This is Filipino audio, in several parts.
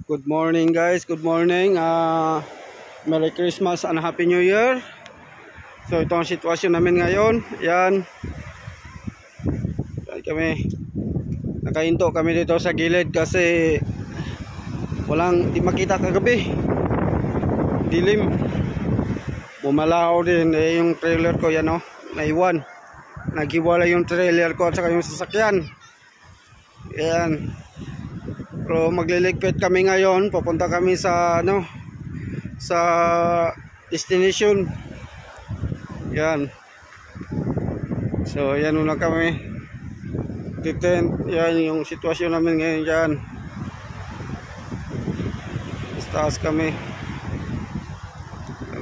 Good morning guys, good morning. Merry Christmas and Happy New Year. So ito ang sitwasyon namin ngayon. Yan. Kami nakahinto kami dito sa gilid kasi di makita kagabi. Dilim. Bumalaw din yung trailer ko yan naiwan. Naghiwala yung trailer ko at saka yung sasakyan. Yan. Pero magliligpit kami ngayon, pupunta kami sa sa destination. Yan. So yan muna kami. Yan yung sitwasyon namin ngayon diyan. Taas kami.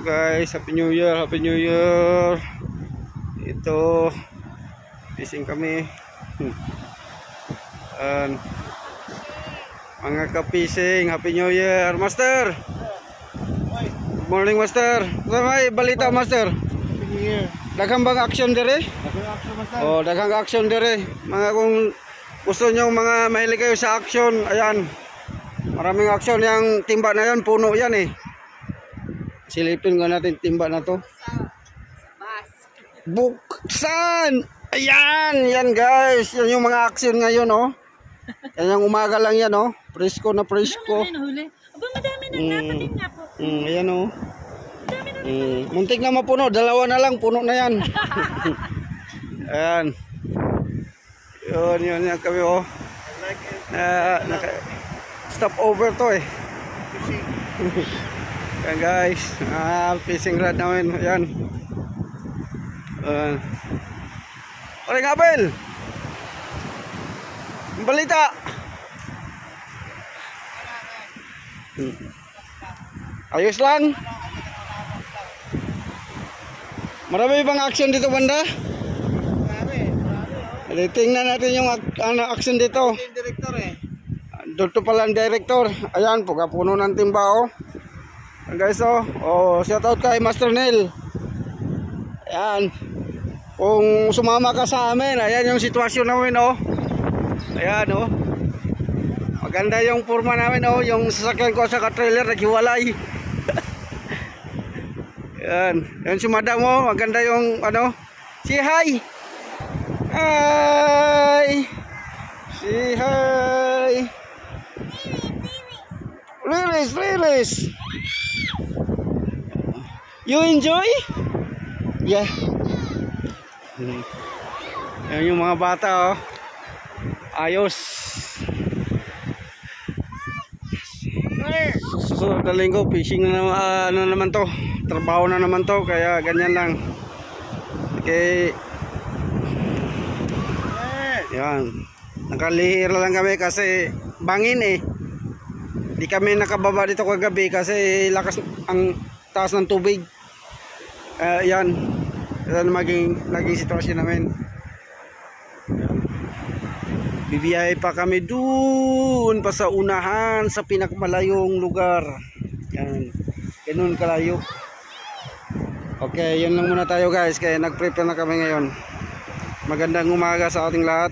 Guys, Happy New Year, Happy New Year. Ito fishing kami. Mga ka-fishing, Happy New Year, Master. Good morning, Master. May balita, Master. Happy New Year. Daghang bang action dire? Daghang action, Master. Oh, daghang action dire. Mga kung gusto nyo mga mahilig kayo sa action, ayan. Maraming action yung timba na yan, puno yan eh. Silipin ko natin timba na to. Buksan! Ayan, yan guys. Yan yung mga action ngayon Yan yung umaga lang yan Presko na presko. Madami na napatin nga po. Ayan muntik na mapuno, dalawa na lang, puno na yan. Ayan. Yun kami stop over to Ayan guys, fishing rod namin. Ayan. Oring Abel, balita. Ayos lang. Marami bang action dito banda? Marami. Tingnan natin yung action dito. Director Dito pala ang director. Ayan, puno ng timba guys shout out kay Master Neil. Ayan. Kung sumama ka sa amin, ayan yung sitwasyon namin Ayan maganda yung forma namin yung sasakyan ko sa trailer naghiwalay. Ayan. Yan si madam maganda yung say hi. Hi. Say hi. Release. You enjoy? Yeah. Yan yung mga bata ayos. Susunod na linggo fishing na naman to, trabaho na naman to, kaya ganyan lang. Okay. Yan. Nakalihir lang kami kasi bangin Di kami nakababa dito kagabi kasi lakas ang taas ng tubig. Yan naging sitwasyon namin. Bibiyay pa kami dun pa sa unahan sa pinakamalayong lugar. Yan. Ganun kalayo. Okay, yun lang muna tayo guys, kaya nag-prepare na kami ngayon. Magandang umaga sa ating lahat.